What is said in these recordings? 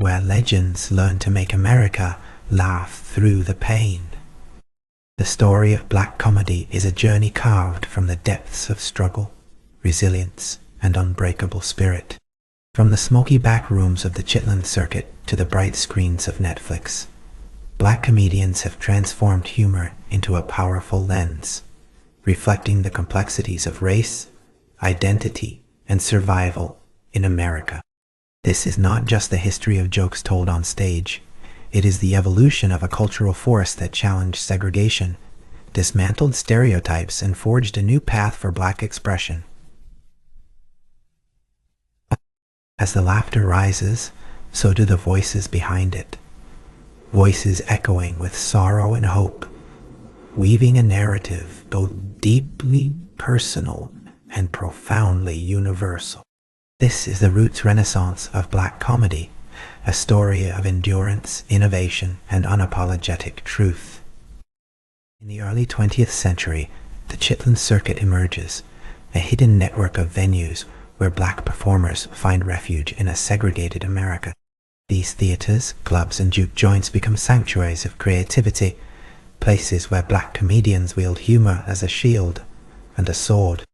where legends learn to make America laugh through the pain. The story of black comedy is a journey carved from the depths of struggle, resilience, and unbreakable spirit. From the smoky back rooms of the Chitlin Circuit to the bright screens of Netflix, black comedians have transformed humor into a powerful lens, reflecting the complexities of race, identity, and survival in America. This is not just the history of jokes told on stage. It is the evolution of a cultural force that challenged segregation, dismantled stereotypes, and forged a new path for black expression. As the laughter rises, so do the voices behind it. Voices echoing with sorrow and hope, weaving a narrative both deeply personal and profoundly universal. This is the roots renaissance of black comedy, a story of endurance, innovation, and unapologetic truth. In the early 20th century, the Chitlin Circuit emerges, a hidden network of venues where black performers find refuge in a segregated America. These theaters, clubs, and juke joints become sanctuaries of creativity, places where black comedians wield humor as a shield and a sword.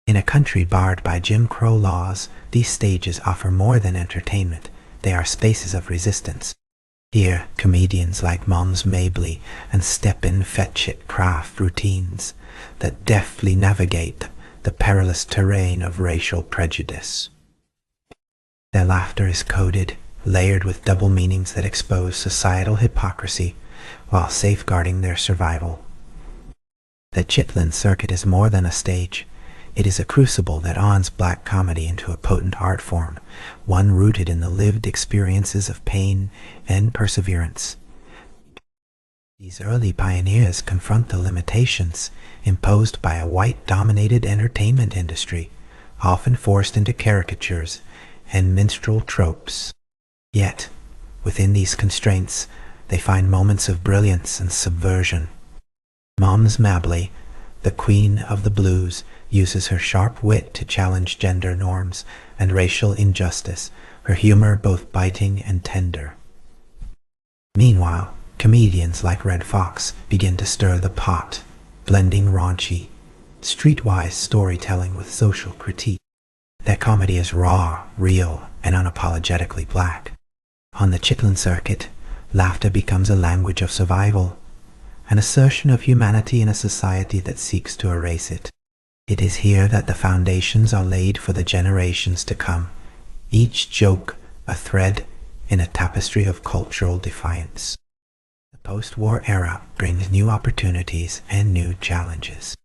In a country barred by Jim Crow laws, these stages offer more than entertainment. They are spaces of resistance. Here, comedians like Moms Mabley and Stepin Fetchit craft routines that deftly navigate the perilous terrain of racial prejudice. Their laughter is coded, layered with double meanings that expose societal hypocrisy while safeguarding their survival. The Chitlin Circuit is more than a stage. It is a crucible that awns black comedy into a potent art form, one rooted in the lived experiences of pain and perseverance. These early pioneers confront the limitations imposed by a white-dominated entertainment industry, often forced into caricatures and minstrel tropes. Yet, within these constraints, they find moments of brilliance and subversion. Moms Mabley, the queen of the blues, uses her sharp wit to challenge gender norms and racial injustice, her humor both biting and tender. Meanwhile, comedians like Red Fox begin to stir the pot, blending raunchy, streetwise storytelling with social critique. Their comedy is raw, real, and unapologetically black. On the Chitlin Circuit, laughter becomes a language of survival, an assertion of humanity in a society that seeks to erase it. It is here that the foundations are laid for the generations to come, each joke a thread in a tapestry of cultural defiance. The post-war era brings new opportunities and new challenges.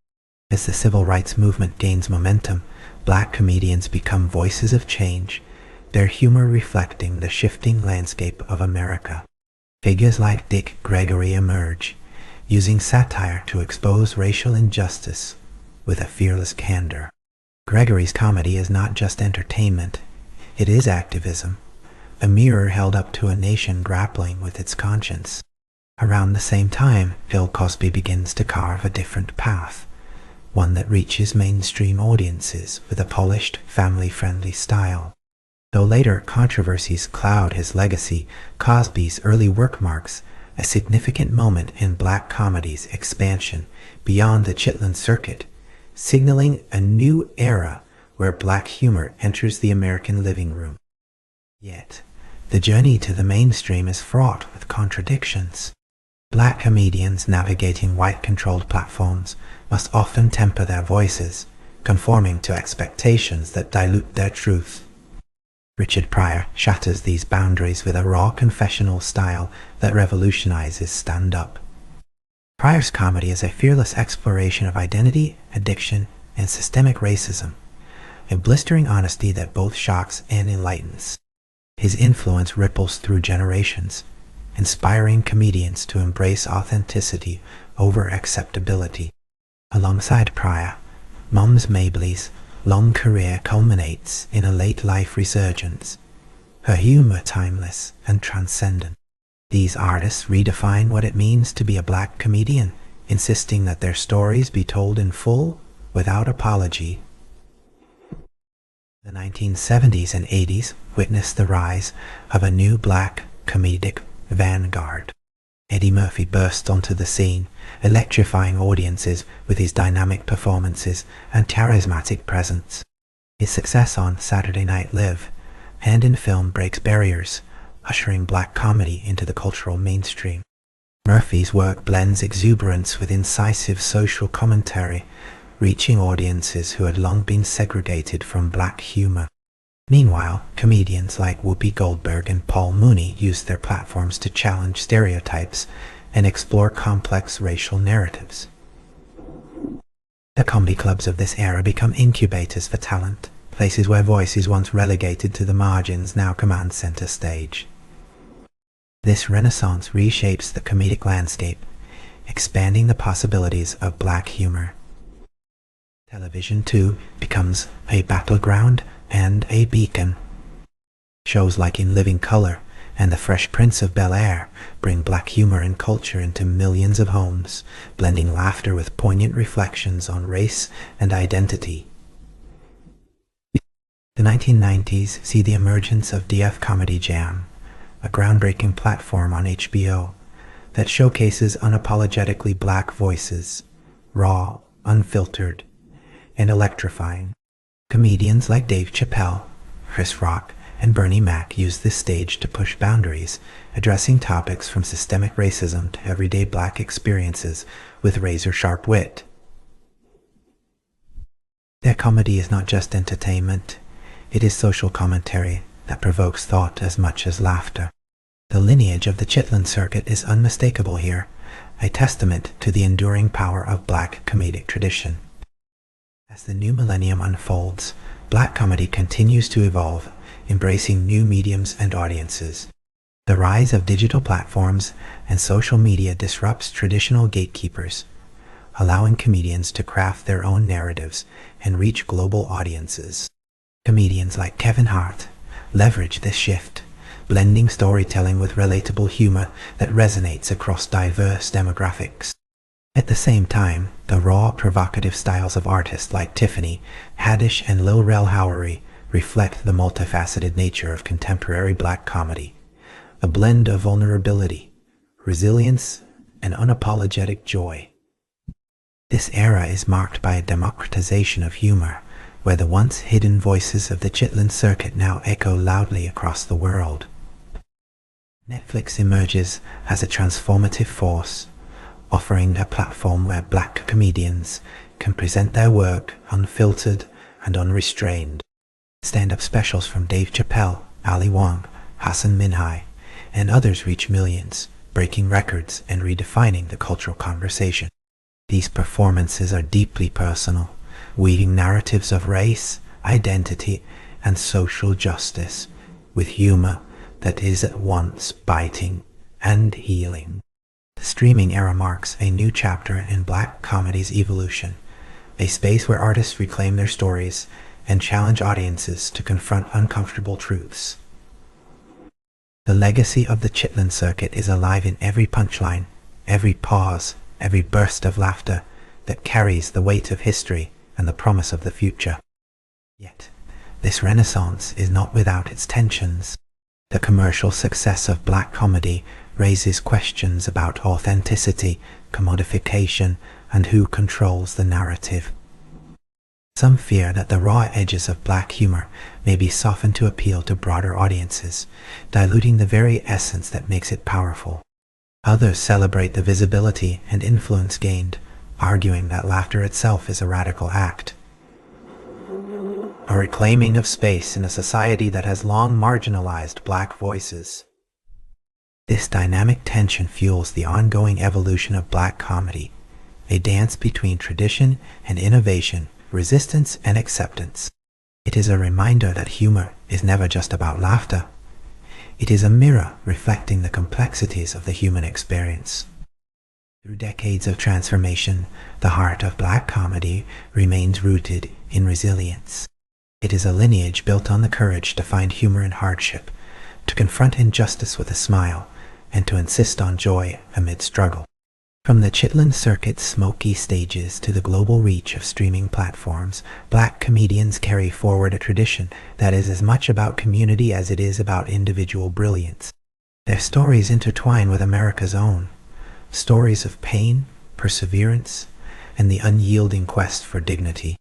As the civil rights movement gains momentum, black comedians become voices of change, their humor reflecting the shifting landscape of America. Figures like Dick Gregory emerge, using satire to expose racial injustice with a fearless candor. Gregory's comedy is not just entertainment, it is activism, a mirror held up to a nation grappling with its conscience. Around the same time, Bill Cosby begins to carve a different path, one that reaches mainstream audiences with a polished, family-friendly style. Though later controversies cloud his legacy, Cosby's early work marks a significant moment in black comedy's expansion beyond the Chitlin Circuit, signaling a new era where black humor enters the American living room. Yet, the journey to the mainstream is fraught with contradictions. Black comedians navigating white-controlled platforms must often temper their voices, conforming to expectations that dilute their truth. Richard Pryor shatters these boundaries with a raw confessional style that revolutionizes stand-up. Pryor's comedy is a fearless exploration of identity, addiction, and systemic racism, a blistering honesty that both shocks and enlightens. His influence ripples through generations, inspiring comedians to embrace authenticity over acceptability. Alongside Pryor, Moms Mabley's long career culminates in a late-life resurgence, her humor timeless and transcendent. These artists redefine what it means to be a black comedian, insisting that their stories be told in full, without apology. The 1970s and 80s witnessed the rise of a new black comedic vanguard. Eddie Murphy burst onto the scene, electrifying audiences with his dynamic performances and charismatic presence. His success on Saturday Night Live and in film breaks barriers, ushering black comedy into the cultural mainstream. Murphy's work blends exuberance with incisive social commentary, reaching audiences who had long been segregated from black humor. Meanwhile, comedians like Whoopi Goldberg and Paul Mooney used their platforms to challenge stereotypes and explore complex racial narratives. The comedy clubs of this era become incubators for talent, places where voices once relegated to the margins now command center stage. This renaissance reshapes the comedic landscape, expanding the possibilities of black humor. Television, too, becomes a battleground and a beacon. Shows like In Living Color and The Fresh Prince of Bel-Air bring black humor and culture into millions of homes, blending laughter with poignant reflections on race and identity. The 1990s see the emergence of DF Comedy Jam, a groundbreaking platform on HBO that showcases unapologetically black voices, raw, unfiltered, and electrifying. Comedians like Dave Chappelle, Chris Rock, and Bernie Mac use this stage to push boundaries, addressing topics from systemic racism to everyday black experiences with razor-sharp wit. Their comedy is not just entertainment, it is social commentary that provokes thought as much as laughter. The lineage of the Chitlin Circuit is unmistakable here, a testament to the enduring power of black comedic tradition. As the new millennium unfolds, black comedy continues to evolve, embracing new mediums and audiences. The rise of digital platforms and social media disrupts traditional gatekeepers, allowing comedians to craft their own narratives and reach global audiences. Comedians like Kevin Hart leverage this shift, blending storytelling with relatable humor that resonates across diverse demographics. At the same time, the raw, provocative styles of artists like Tiffany Haddish and Lil Rel Howery reflect the multifaceted nature of contemporary black comedy, a blend of vulnerability, resilience, and unapologetic joy. This era is marked by a democratization of humor, where the once hidden voices of the Chitlin Circuit now echo loudly across the world. Netflix emerges as a transformative force, offering a platform where black comedians can present their work unfiltered and unrestrained. Stand-up specials from Dave Chappelle, Ali Wong, Hassan Minhaj, and others reach millions, breaking records and redefining the cultural conversation. These performances are deeply personal, weaving narratives of race, identity, and social justice with humor that is at once biting and healing. The streaming era marks a new chapter in black comedy's evolution, a space where artists reclaim their stories and challenge audiences to confront uncomfortable truths. The legacy of the Chitlin Circuit is alive in every punchline, every pause, every burst of laughter that carries the weight of history and the promise of the future. Yet, this renaissance is not without its tensions. The commercial success of black comedy raises questions about authenticity, commodification, and who controls the narrative. Some fear that the raw edges of black humor may be softened to appeal to broader audiences, diluting the very essence that makes it powerful. Others celebrate the visibility and influence gained, arguing that laughter itself is a radical act, a reclaiming of space in a society that has long marginalized black voices. This dynamic tension fuels the ongoing evolution of black comedy, a dance between tradition and innovation, resistance and acceptance. It is a reminder that humor is never just about laughter. It is a mirror reflecting the complexities of the human experience. Through decades of transformation, the heart of black comedy remains rooted in resilience. It is a lineage built on the courage to find humor in hardship, to confront injustice with a smile, and to insist on joy amid struggle. From the Chitlin Circuit's smoky stages to the global reach of streaming platforms, black comedians carry forward a tradition that is as much about community as it is about individual brilliance. Their stories intertwine with America's own, stories of pain, perseverance, and the unyielding quest for dignity.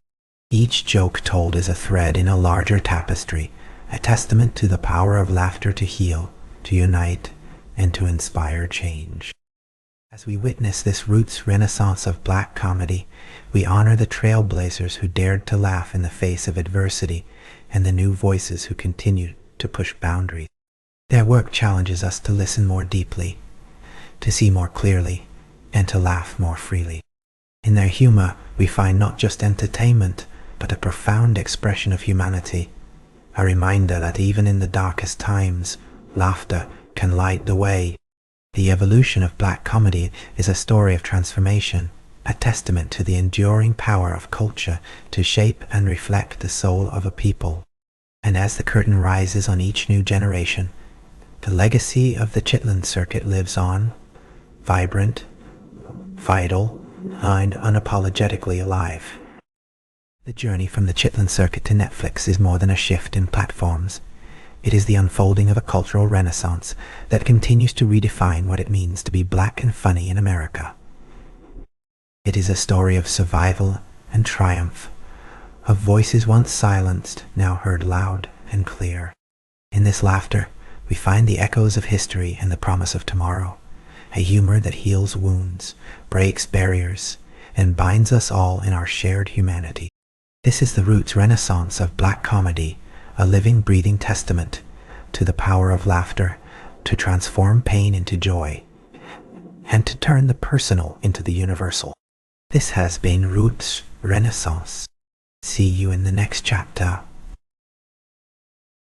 Each joke told is a thread in a larger tapestry, a testament to the power of laughter to heal, to unite, and to inspire change. As we witness this roots renaissance of black comedy, we honor the trailblazers who dared to laugh in the face of adversity and the new voices who continue to push boundaries. Their work challenges us to listen more deeply, to see more clearly, and to laugh more freely. In their humor, we find not just entertainment, but a profound expression of humanity, a reminder that even in the darkest times, laughter can light the way. The evolution of black comedy is a story of transformation, a testament to the enduring power of culture to shape and reflect the soul of a people. And as the curtain rises on each new generation, the legacy of the Chitlin Circuit lives on, vibrant, vital, and unapologetically alive. The journey from the Chitlin Circuit to Netflix is more than a shift in platforms. It is the unfolding of a cultural renaissance that continues to redefine what it means to be black and funny in America. It is a story of survival and triumph, of voices once silenced, now heard loud and clear. In this laughter, we find the echoes of history and the promise of tomorrow, a humor that heals wounds, breaks barriers, and binds us all in our shared humanity. This is the roots renaissance of black comedy, a living, breathing testament to the power of laughter to transform pain into joy and to turn the personal into the universal. This has been Roots Renaissance. See you in the next chapter.